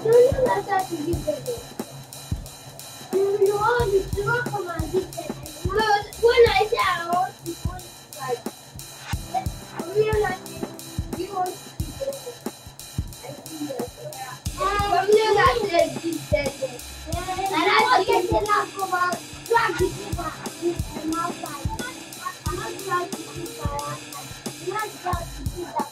Sono andata di vedere. No, di sicuro come dite. Buona idea, di buona idea. Io la io io la dite. Era che te la cova, guardi che va. Ma fai. Ma guardi che fa. Ma guardi che fa.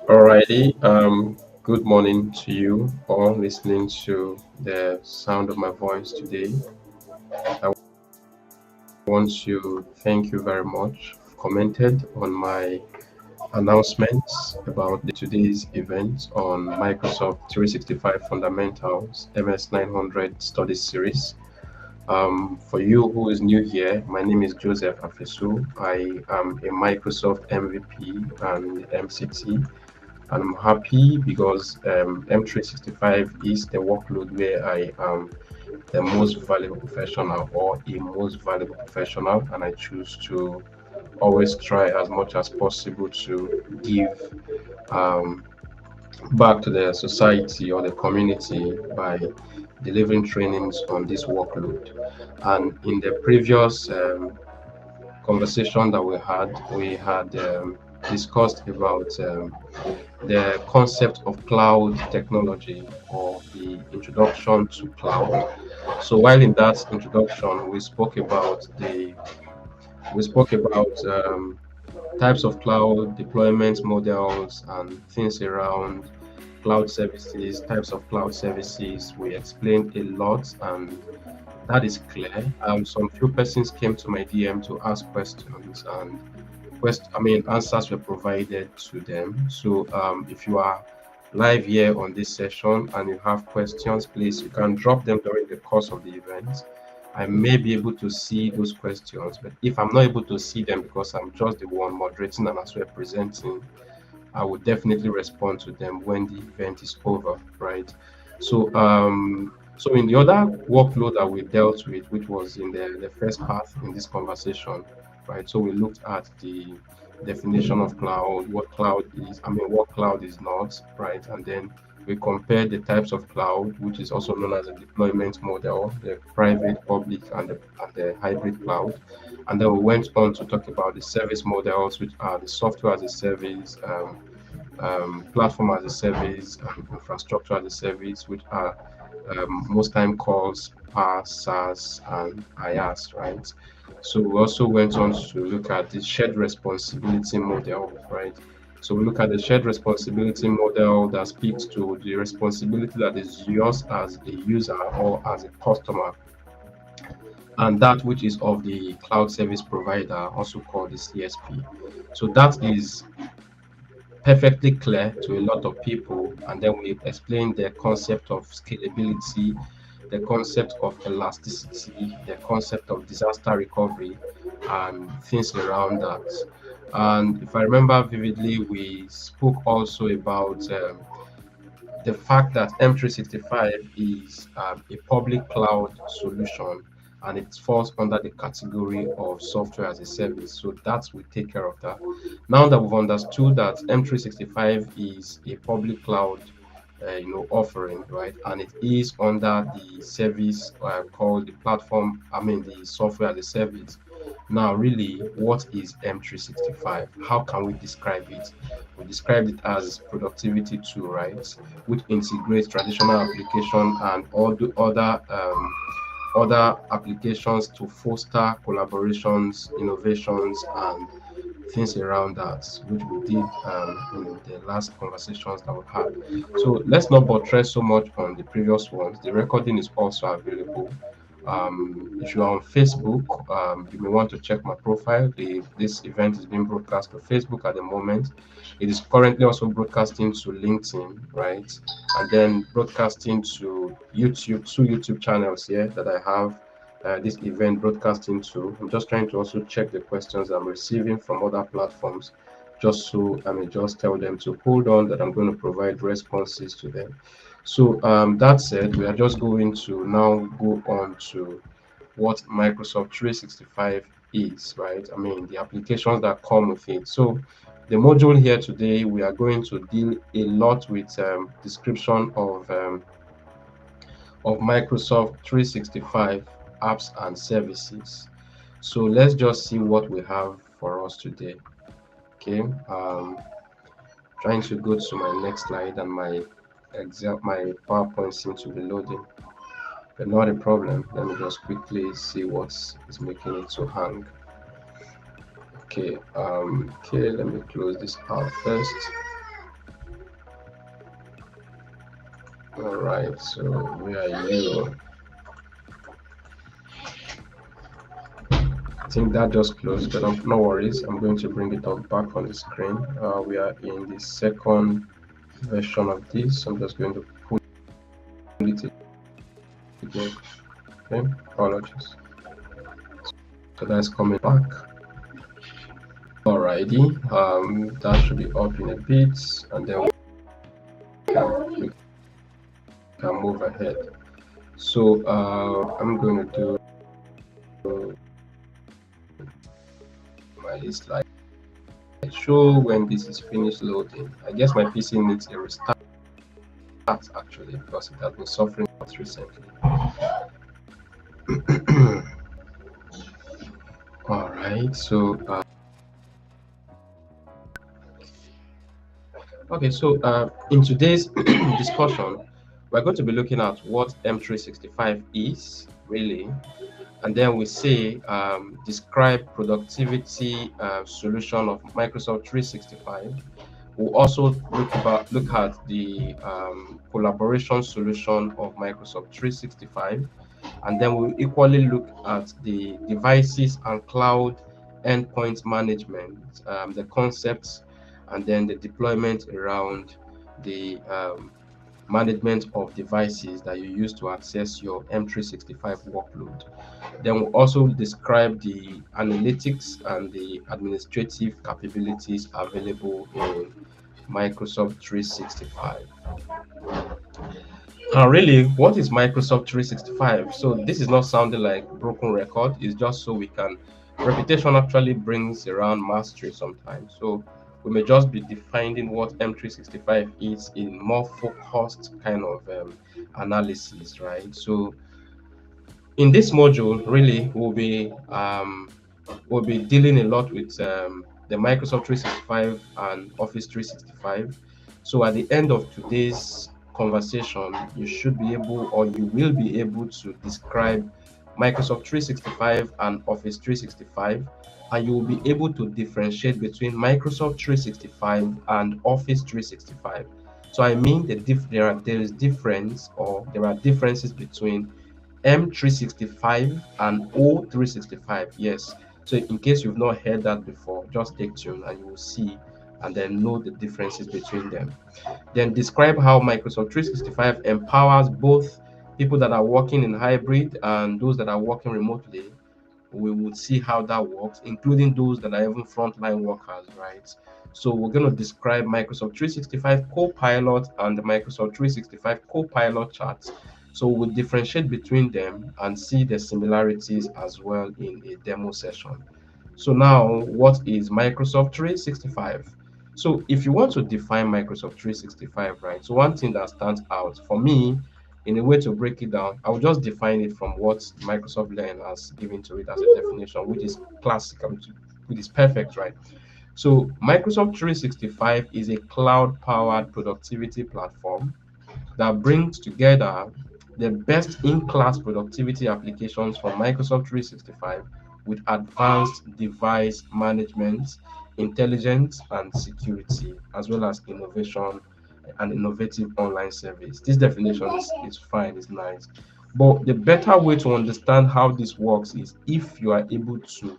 Alrighty. Good morning to you all listening to the sound of my voice today. I want to thank you very much. Commented on my announcements about today's event on Microsoft 365 Fundamentals MS-900 Study Series. For you who is new here, my name is Joseph Afesu. I am a Microsoft MVP and MCT, and I'm happy because M365 is the workload where I am the most valuable professional or a most valuable professional, and I choose to always try as much as possible to give um, back to the society or the community by delivering trainings on this workload. And in the previous conversation that we had discussed about the concept of cloud technology or the introduction to cloud. So while in that introduction, we spoke about types of cloud deployment models and things around cloud services, types of cloud services. We explained a lot, and that is clear. Some few persons came to my DM to ask questions, and answers were provided to them. So if you are live here on this session and you have questions, please you can drop them during the course of the event. I may be able to see those questions, but if I'm not able to see them because I'm just the one moderating and as well presenting, I will definitely respond to them when the event is over, right? So in the other workload that we dealt with, which was in the first part in this conversation, right? So we looked at the definition of cloud, what cloud is, what cloud is not, right? And then we compared the types of cloud, which is also known as a deployment model, the private, public, and the hybrid cloud. And then we went on to talk about the service models, which are the software as a service, platform as a service, and infrastructure as a service, which are most time calls PaaS, SaaS, and IaaS, right? So we also went on to look at the shared responsibility model, right? So we look at the shared responsibility model that speaks to the responsibility that is yours as a user or as a customer, and that which is of the cloud service provider, also called the CSP. So that is perfectly clear to a lot of people. And then we explained the concept of scalability, the concept of elasticity, the concept of disaster recovery, and things around that. And if I remember vividly, we spoke also about the fact that M365 is a public cloud solution and it falls under the category of software as a service. So that will take care of that. Now that we've understood that M365 is a public cloud offering, right? And it is under the service called the platform, the software as a service. Now, really, what is M365? How can we describe it? We described it as productivity tool, right? Which integrates traditional application and all the other applications to foster collaborations, innovations, and things around that, which we did in the last conversations that we had. So let's not buttress so much on the previous ones. The recording is also available. If you are on Facebook, you may want to check my profile. This event is being broadcast to Facebook at the moment. It is currently also broadcasting to LinkedIn, right? And then broadcasting to YouTube, two YouTube channels here that I have this event broadcasting to. I'm just trying to also check the questions I'm receiving from other platforms, just so I may just tell them to hold on that I'm going to provide responses to them. So that said, we are just going to now go on to what Microsoft 365 is, right? The applications that come with it. So the module here today, we are going to deal a lot with description of Microsoft 365 apps and services. So let's just see what we have for us today. Okay, trying to go to my next slide and my PowerPoint seems to be loading, but not a problem. Let me just quickly see what is making it to hang. Okay, let me close this out first. All right, so where are you? I think that just closed, but no worries. I'm going to bring it up back on the screen. We are in the second version of this. I'm just going to pull it again. Okay, apologies. So that's coming back. Alrighty, that should be up in a bit, and then we can move ahead. So I'm going to do my slide show when this is finished loading. I guess my PC needs a restart actually because it has been suffering recently. All right, so okay, so in today's discussion, we're going to be looking at what M365 is really, and then we say describe productivity solution of Microsoft 365. We'll also look at the collaboration solution of Microsoft 365, and then we'll equally look at the devices and cloud endpoint management, the concepts, and then the deployment around the management of devices that you use to access your M365 workload. Then we'll also describe the analytics and the administrative capabilities available in Microsoft 365. Really, what is Microsoft 365? So this is not sounding like broken record. It's just so we can. Reputation actually brings around mastery sometimes. So we may just be defining what M365 is in more focused kind of analysis, right? So in this module, really, we'll be dealing a lot with the Microsoft 365 and Office 365. So at the end of today's conversation, you should be able or you will be able to describe Microsoft 365 and Office 365, and you will be able to differentiate between Microsoft 365 and Office 365. So I mean there is difference or there are differences between M365 and O365. Yes. So in case you've not heard that before, just stay tuned and you will see and then know the differences between them. Then describe how Microsoft 365 empowers both people that are working in hybrid and those that are working remotely. We would see how that works, including those that are even frontline workers, right? So we're going to describe Microsoft 365 Copilot and the Microsoft 365 Copilot charts. So we'll differentiate between them and see the similarities as well in a demo session. So now, what is Microsoft 365? So if you want to define Microsoft 365, right? So one thing that stands out for me in a way to break it down, I will just define it from what Microsoft Learn has given to it as a definition, which is classic, which is perfect, right? So Microsoft 365 is a cloud-powered productivity platform that brings together the best in-class productivity applications from Microsoft 365 with advanced device management, intelligence, and security, as well as innovation and innovative online service. This definition is fine, it's nice. But the better way to understand how this works is if you are able to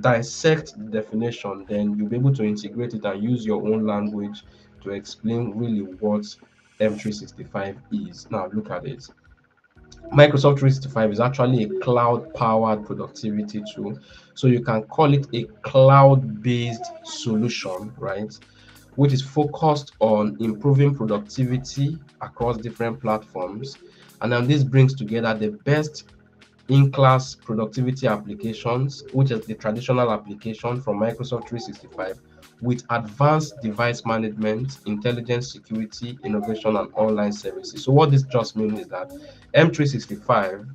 dissect the definition, then you'll be able to integrate it and use your own language to explain really what M365 is. Now, look at it. Microsoft 365 is actually a cloud powered productivity tool. So you can call it a cloud based solution, right? Which is focused on improving productivity across different platforms. And then this brings together the best in-class productivity applications, which is the traditional application from Microsoft 365, with advanced device management, intelligence, security, innovation, and online services. So what this just means is that M365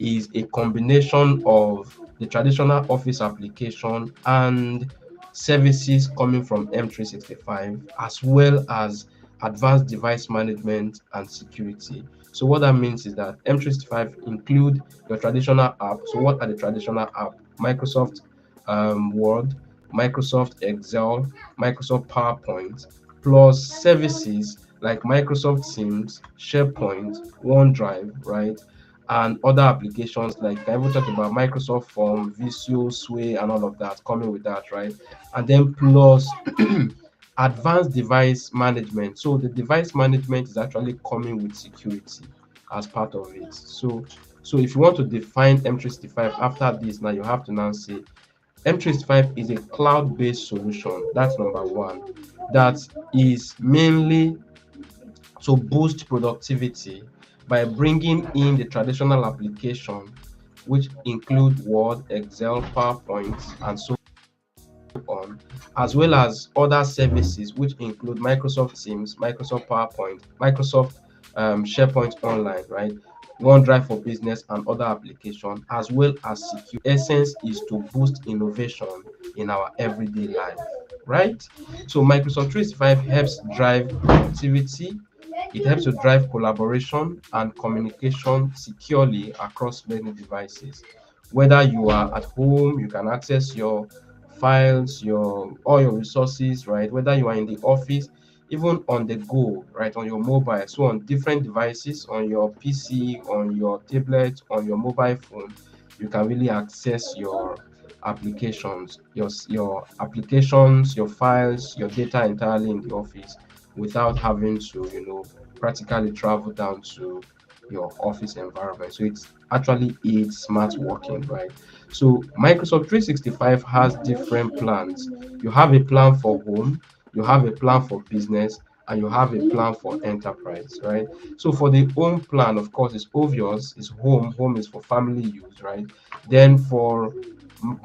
is a combination of the traditional Office application and services coming from M365, as well as advanced device management and security. So what that means is that M365 include your traditional app. So what are the traditional app? Microsoft Word, Microsoft Excel, Microsoft PowerPoint, plus services like Microsoft Teams, SharePoint, OneDrive, right? And other applications like you can even talk about Microsoft Form, Visio, Sway, and all of that coming with that, right? And then plus advanced device management. So the device management is actually coming with security as part of it. So if you want to define M365 after this, now you have to now say M365 is a cloud-based solution. That's number one. That is mainly to boost productivity by bringing in the traditional application, which include Word, Excel, PowerPoint, and so on, as well as other services which include Microsoft Teams, Microsoft PowerPoint, Microsoft SharePoint Online, right? OneDrive for Business and other applications, as well as secure. Essence is to boost innovation in our everyday life, right? So Microsoft 365 helps drive productivity. It helps to drive collaboration and communication securely across many devices. Whether you are at home, you can access your files, your all your resources, right? Whether you are in the office, even on the go, right, on your mobile, so on different devices, on your PC, on your tablet, on your mobile phone, you can really access your applications, your applications, your files, your data entirely in the office without having to, practically travel down to your office environment. So it's actually aids smart working, right? So Microsoft 365 has different plans. You have a plan for home, you have a plan for business, and you have a plan for enterprise, right? So for the home plan, of course, it's obvious, it's home. Home is for family use, right? Then for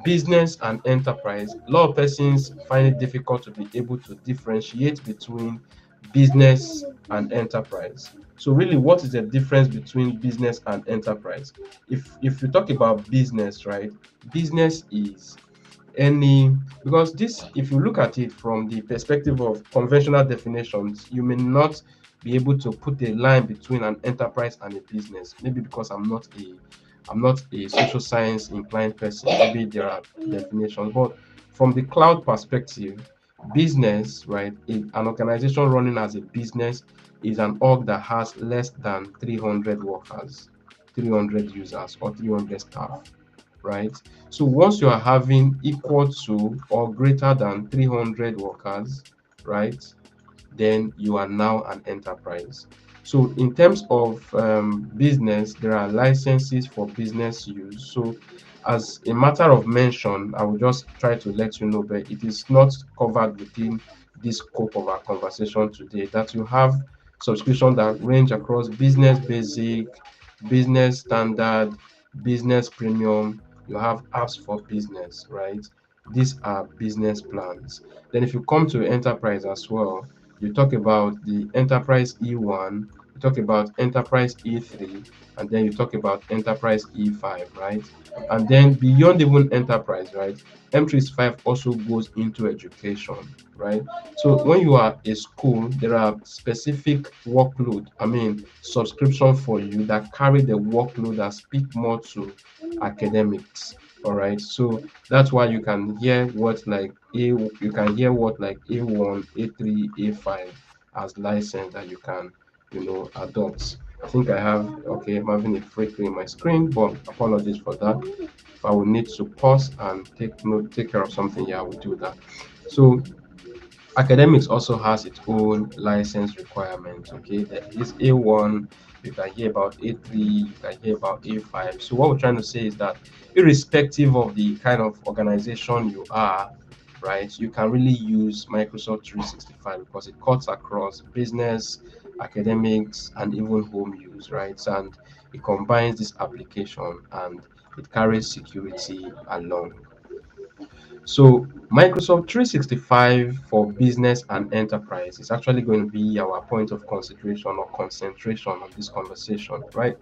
business and enterprise, a lot of persons find it difficult to be able to differentiate between business and enterprise. So really, what is the difference between business and enterprise? If you talk about business, right? Business is any, because this, if you look at it from the perspective of conventional definitions, you may not be able to put a line between an enterprise and a business. Maybe because I'm not a social science inclined person. Maybe there are definitions, but from the cloud perspective, business, right? An organization running as a business is an org that has less than 300 workers, 300 users, or 300 staff, right? So once you are having equal to or greater than 300 workers, right, then you are now an enterprise. So in terms of business, there are licenses for business use. So as a matter of mention, I will just try to let you know, but it is not covered within this scope of our conversation today, that you have subscription that range across business basic, business standard, business premium. You have apps for business, right? These are business plans. Then if you come to enterprise as well, you talk about the enterprise E1, you talk about enterprise E3, and then you talk about enterprise E5, right? And then beyond even enterprise, right? M365 also goes into education, right? So when you are a school, there are specific workload, I mean, subscription for you that carry the workload that speak more to academics. All right, so that's why you can hear what like you can hear what like A1, A3, A5 as license that you can, adopt. I think I have, okay, I'm having a flicker in my screen, but apologies for that. If I will need to pause and take care of something, yeah, I will do that. So academics also has its own license requirements. Okay, there is A1, you can hear about A3, you can hear about A5. So what we're trying to say is that irrespective of the kind of organization you are, right, you can really use Microsoft 365 because it cuts across business, academics, and even home use, right? And it combines this application and it carries security along. So Microsoft 365 for business and enterprise is actually going to be our point of consideration or concentration of this conversation, right?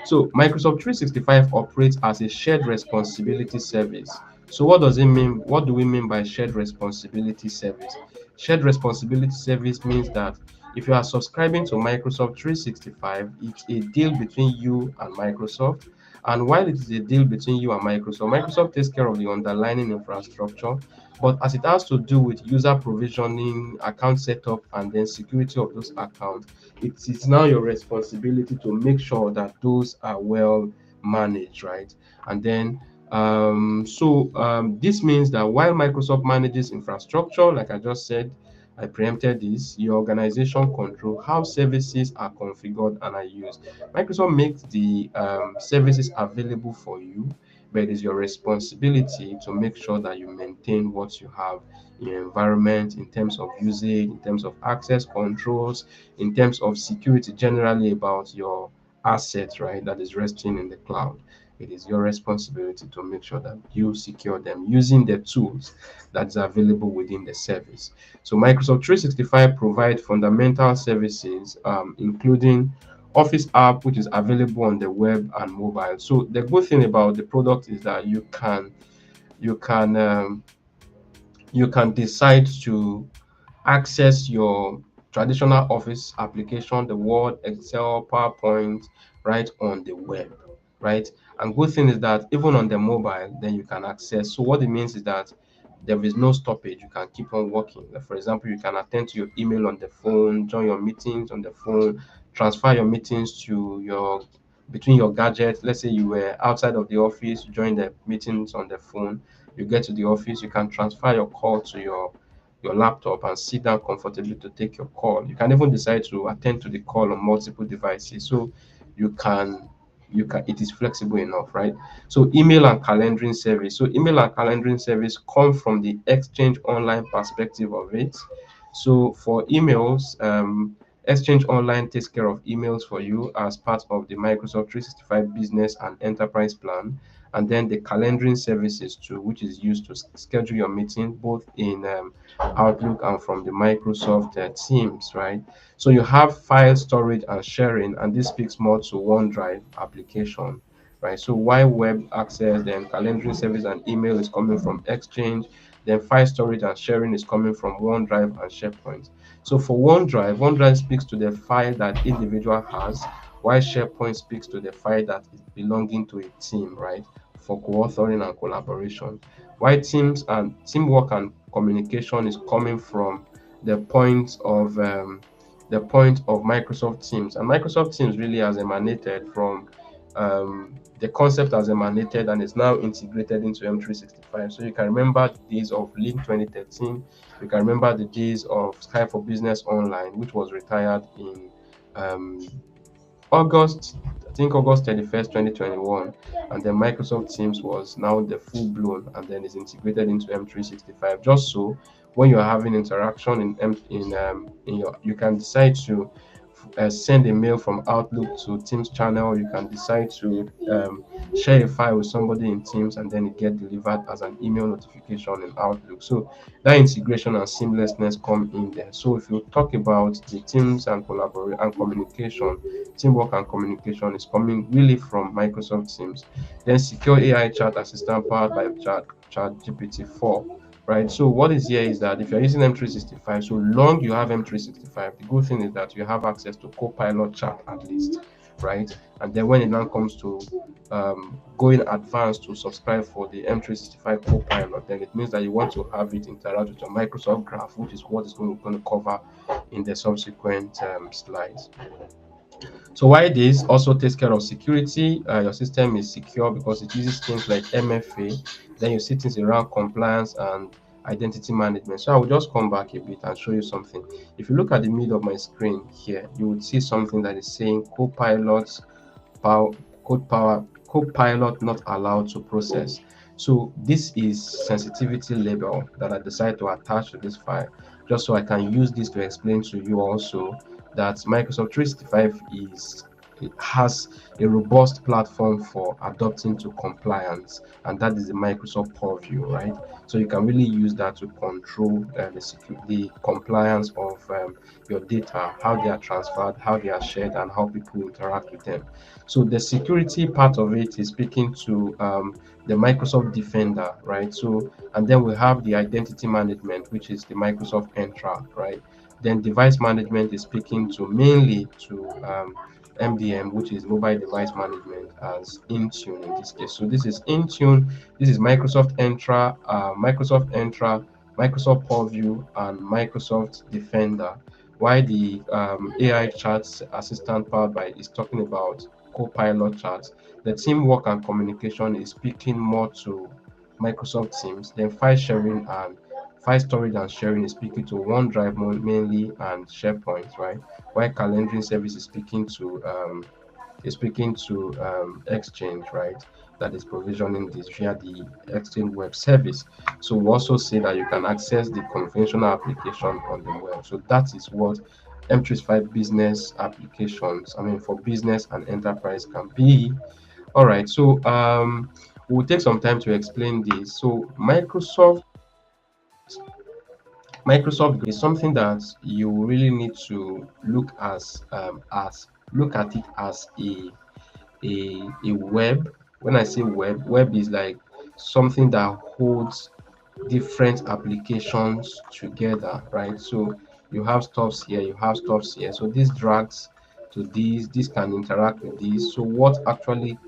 So Microsoft 365 operates as a shared responsibility service. So what does it mean? What do we mean by shared responsibility service? Shared responsibility service means that if you are subscribing to Microsoft 365, it's a deal between you and Microsoft, And while it is a deal between you and Microsoft, Microsoft takes care of the underlying infrastructure. But as it has to do with user provisioning, account setup, and then security of those accounts, it is now your responsibility to make sure that those are well managed, right? And then this means that while Microsoft manages infrastructure, like I just said, I preempted this, your organization control how services are configured and are used. Microsoft makes the services available for you, but it is your responsibility to make sure that you maintain what you have in your environment in terms of usage, in terms of access controls, in terms of security generally about your assets, right, that is resting in the cloud. It is your responsibility to make sure that you secure them using the tools that is available within the service. So Microsoft 365 provide fundamental services, including Office app, which is available on the web and mobile. So the good thing about the product is that you can you can decide to access your traditional office application, the Word, Excel, PowerPoint, right on the web, right? And good thing is that even on the mobile, then you can access. So what it means is that there is no stoppage. You can keep on working. Like for example, you can attend to your email on the phone, join your meetings on the phone, transfer your meetings to your between your gadgets. Let's say you were outside of the office, you join the meetings on the phone. You get to the office, you can transfer your call to your laptop and sit down comfortably to take your call. You can even decide to attend to the call on multiple devices. So you can it is flexible enough, right? So email and calendaring service. So email and calendaring service come from the Exchange Online perspective of it. So for emails, Exchange Online takes care of emails for you as part of the Microsoft 365 Business and Enterprise plan, and then the calendaring services too, which is used to schedule your meeting both in Outlook and from the Microsoft Teams, right? So you have file storage and sharing, and this speaks more to OneDrive application, right? So while web access, then calendaring service and email is coming from Exchange, then file storage and sharing is coming from OneDrive and SharePoint. So for OneDrive, OneDrive speaks to the file that individual has, while SharePoint speaks to the file that is belonging to a team, right? For co-authoring and collaboration. While teams and teamwork and communication is coming from the point of Microsoft Teams. And Microsoft Teams really has emanated from the concept has emanated and is now integrated into M365. So you can remember the days of Link 2013. You can remember the days of Skype for Business Online, which was retired in um, August, I think August 31st, 2021, and then Microsoft Teams was now the full blown and then is integrated into M365. Just so when you're having interaction in your, you can decide to send a mail from Outlook to Teams channel. You can decide to share a file with somebody in Teams, and then it get delivered as an email notification in Outlook. So that integration and seamlessness come in there. So if you talk about the Teams and collaboration and communication, teamwork and communication is coming really from Microsoft Teams. Then secure AI chat assistant powered by Chat GPT-4. Right. So what is here is that if you're using M365, so long you have M365, the good thing is that you have access to Copilot chat at least, right? And then when it now comes to going advanced to subscribe for the M365 Copilot, then it means that you want to have it interact with your Microsoft Graph, which is what is going to cover in the subsequent slides. So why this also takes care of security, your system is secure because it uses things like MFA. Then you see things around compliance and identity management. So I will just come back a bit and show you something. If you look at the middle of my screen here, you would see something that is saying power, code power, Copilot not allowed to process. So this is sensitivity label that I decided to attach to this file, just so I can use this to explain to you also that Microsoft 365 it has a robust platform for adopting to compliance, and that is the Microsoft purview, right? So you can really use that to control the compliance of your data, how they are transferred, how they are shared, and how people interact with them. So the security part of it is speaking to the Microsoft Defender, right? So and then we have the identity management, which is the Microsoft Entra, right? Then device management is speaking to mainly to MDM, which is mobile device management, as Intune in this case. So this is Intune. This is Microsoft Entra, Microsoft Purview, and Microsoft Defender. Why the AI chat assistant powered by is talking about Copilot chats. The teamwork and communication is speaking more to Microsoft Teams. Then file storage and sharing is speaking to OneDrive mainly and SharePoint, right? While calendaring service is speaking to Exchange, right? That is provisioning this via the Exchange web service. So we also say that you can access the conventional application on the web. So that is what M365 business applications, I mean, for business and enterprise can be. All right. So we'll take some time to explain this. So Microsoft is something that you really need to look as look at it as a web. When I say web is like something that holds different applications together, right? So you have stuffs here, you have stuffs here. So this drags to this can interact with this. So what actually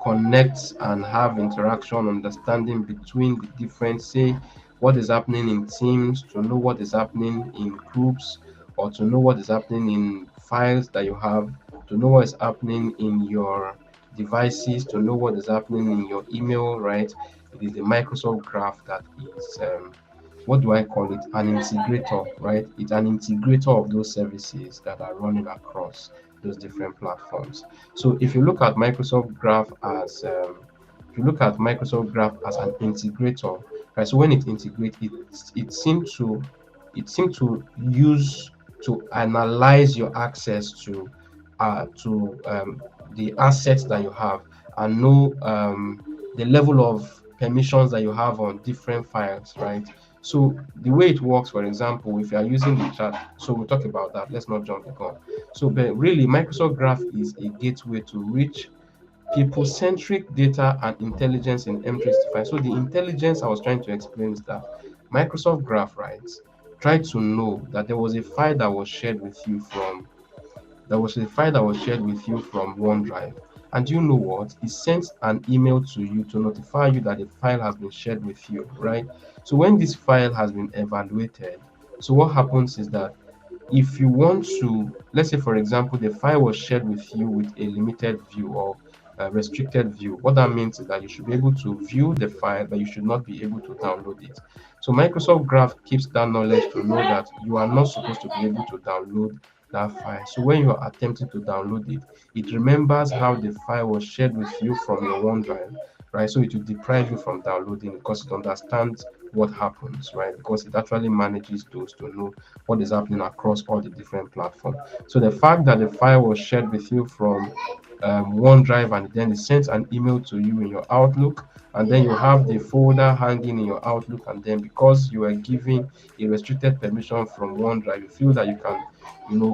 connect and have interaction, understanding between the different, say, what is happening in teams, to know what is happening in groups, or to know what is happening in files that you have, to know what is happening in your devices, to know what is happening in your email, right? It is the Microsoft Graph that is, what do I call it? An integrator, right? It's an integrator of those services that are running across those different platforms. So if you look at Microsoft Graph as an integrator, right? So when it integrates, it seemed to use to analyze your access to the assets that you have and know the level of permissions that you have on different files, right? So the way it works, for example, if you are using the chat, so we'll talk about that. Let's not jump the gun. So, but really, Microsoft Graph is a gateway to reach people-centric data and intelligence in M365. So the intelligence I was trying to explain is that Microsoft Graph, right, tried to know that there was a file that was shared with you from OneDrive. And you know what? It sends an email to you to notify you that the file has been shared with you, right? So when this file has been evaluated, so what happens is that if you want to, let's say for example, the file was shared with you with a limited view or a restricted view, what that means is that you should be able to view the file, but you should not be able to download it. So Microsoft Graph keeps that knowledge to know that you are not supposed to be able to download that file. So when you are attempting to download it, it remembers how the file was shared with you from your OneDrive, right? So it will deprive you from downloading because it understands what happens, right? Because it actually manages those to know what is happening across all the different platforms. So the fact that the file was shared with you from OneDrive and then it sends an email to you in your Outlook, and then you have the folder hanging in your Outlook, and then because you are giving a restricted permission from OneDrive, you feel that you can,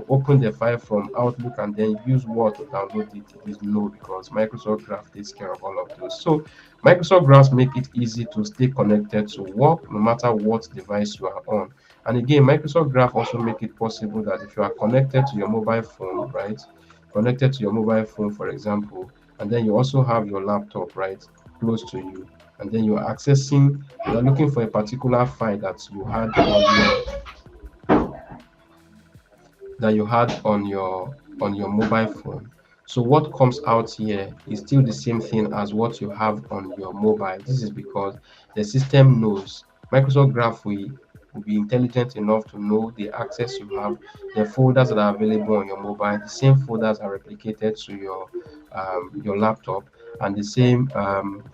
open the file from Outlook and then use Word to download it. It is no, because Microsoft Graph takes care of all of those. So Microsoft Graphs make it easy to stay connected to work no matter what device you are on. And again, Microsoft Graph also make it possible that if you are connected to your mobile phone, right? Connected to your mobile phone, for example, and then you also have your laptop, right, close to you, and then you are looking for a particular file that you had on your mobile phone. So what comes out here is still the same thing as what you have on your mobile. This is because the system knows. Microsoft Graph will be intelligent enough to know the access you have, the folders that are available on your mobile. The same folders are replicated to your laptop, and the same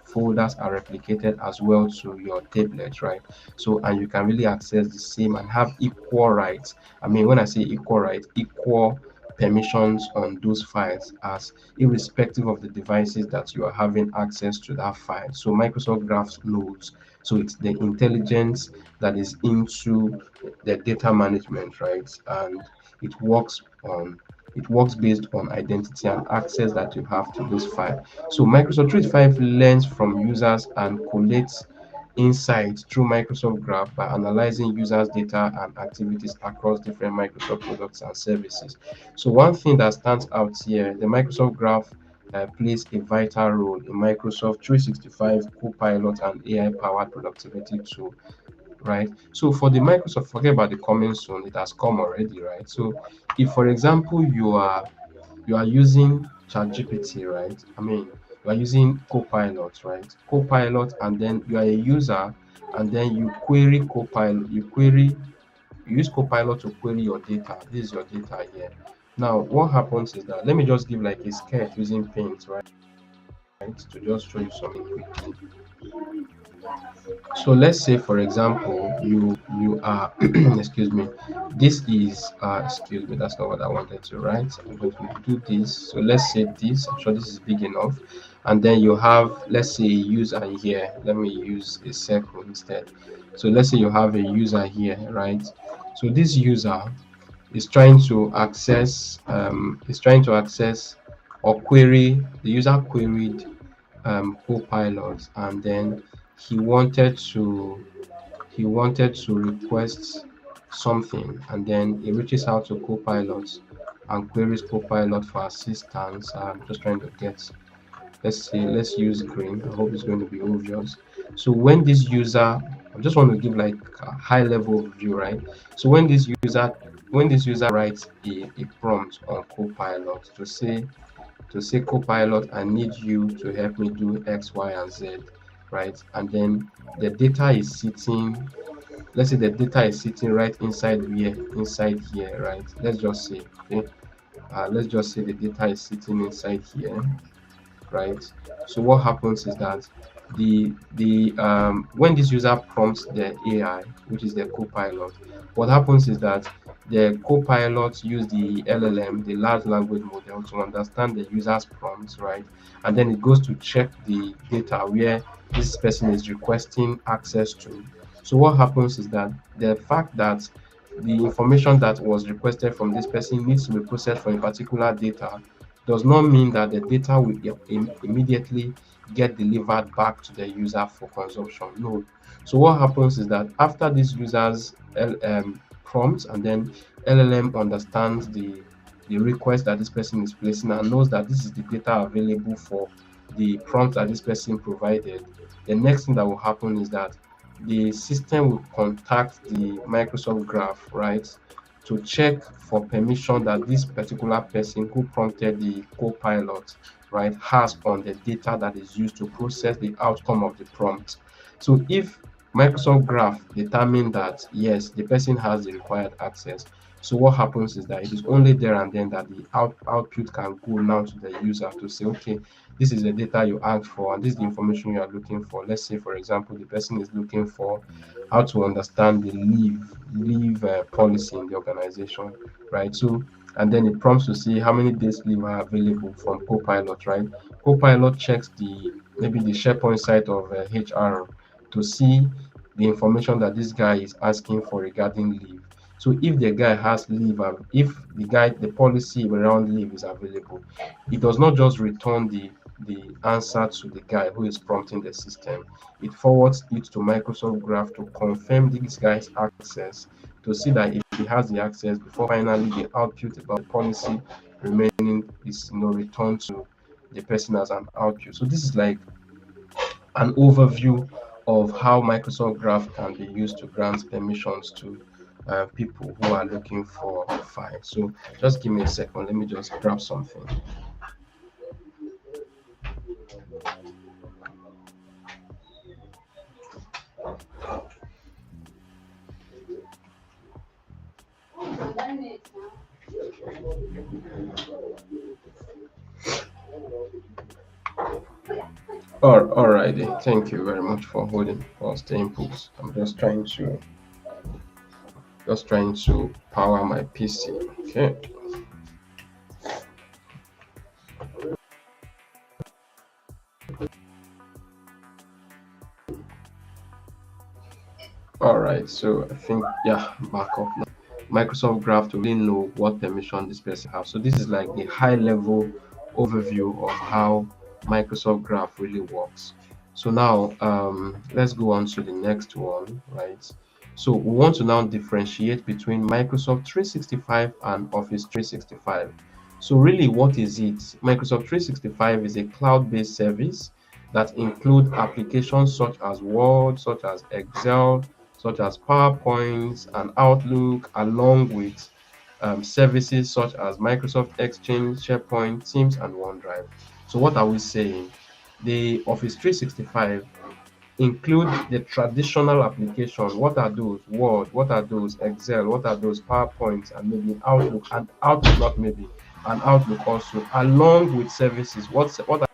folders are replicated as well to your tablet, right? So, and you can really access the same and have equal rights. I mean, when I say equal rights, equal permissions on those files, as irrespective of the devices that you are having access to that file. So Microsoft Graphs knows. So it's the intelligence that is into the data management, right? And it works on it works based on identity and access that you have to those files. So Microsoft 365 learns from users and collates insights through Microsoft Graph by analyzing users' data and activities across different Microsoft products and services. So one thing that stands out here, the Microsoft Graph plays a vital role in Microsoft 365 Copilot and AI-powered productivity tool, right? So for the Microsoft, forget about the coming soon, it has come already, right? So if, for example, you are using ChatGPT, right? I mean, you are using Copilot, right? Copilot, and then you are a user, and then you query Copilot, you use Copilot to query your data. This is your data here. Now, what happens is that let me just give like a sketch using Paint, right? To just show you something quickly. So let's say, for example, you are excuse me, this is excuse me, that's not what I wanted to write. I'm going to do this. So let's say this. I'm sure this is big enough, and then you have, let's say, a user here. Let me use a circle instead. So let's say you have a user here, right? So this user is trying to access or query. The user queried Copilot, and then he wanted to request something, and then he reaches out to Copilot and queries Copilot for assistance. I'm just trying to get, let's use green. I hope it's going to be obvious. So when this user, I just want to give like a high level overview, right? So when this user writes a prompt on Copilot to say Copilot, I need you to help me do X, Y, and Z, right? And then the data is sitting, let's say the data is sitting right inside here, right? Let's just say, okay, let's just say the data is sitting inside here, right? So what happens is that the when this user prompts the AI, which is the Copilot, what happens is that the Copilot use the LLM, the large language model, to understand the user's prompts, right? And then it goes to check the data where this person is requesting access to. So what happens is that the fact that the information that was requested from this person needs to be processed for a particular data does not mean that the data will immediately get delivered back to the user for consumption. No. So what happens is that after this user's prompt, and then LLM understands the request that this person is placing and knows that this is the data available for the prompt that this person provided. The next thing that will happen is that the system will contact the Microsoft Graph, right, to check for permission that this particular person who prompted the Copilot, right, has on the data that is used to process the outcome of the prompt. So if Microsoft Graph determine that yes, the person has the required access, so what happens is that it is only there and then that the output can go now to the user to say, okay, this is the data you asked for, and this is the information you are looking for. Let's say, for example, the person is looking for how to understand the leave policy in the organization, right? So, and then it prompts to see how many days leave are available from Copilot, right? Copilot checks the maybe the SharePoint site of HR to see the information that this guy is asking for regarding leave. So if the guy has leave, if the policy around leave is available, it does not just return the answer to the guy who is prompting the system. It forwards it to Microsoft Graph to confirm this guy's access, to see that if he has the access before finally the output about the policy remaining is returned to the person as an output. So this is like an overview of how Microsoft Graph can be used to grant permissions to people who are looking for files. So just give me a second. Let me just grab something. Alrighty. Thank you very much for holding or staying put. I'm just trying to power my PC. Okay. All right. So I think yeah, back up now. Microsoft Graph to really know what permission this person has. So this is like the high level overview of how Microsoft Graph really works. So now let's go on to the next one, right? So we want to now differentiate between Microsoft 365 and Office 365. So really, what is it? Microsoft 365 is a cloud-based service that include applications such as Word, such as Excel, such as PowerPoint and Outlook, along with services such as Microsoft Exchange, SharePoint, Teams, and OneDrive. So what are we saying? The Office 365 include the traditional application. What are those? Word. What are those? Excel. What are those? PowerPoint and maybe Outlook, and Outlook not maybe, and Outlook also, along with services. What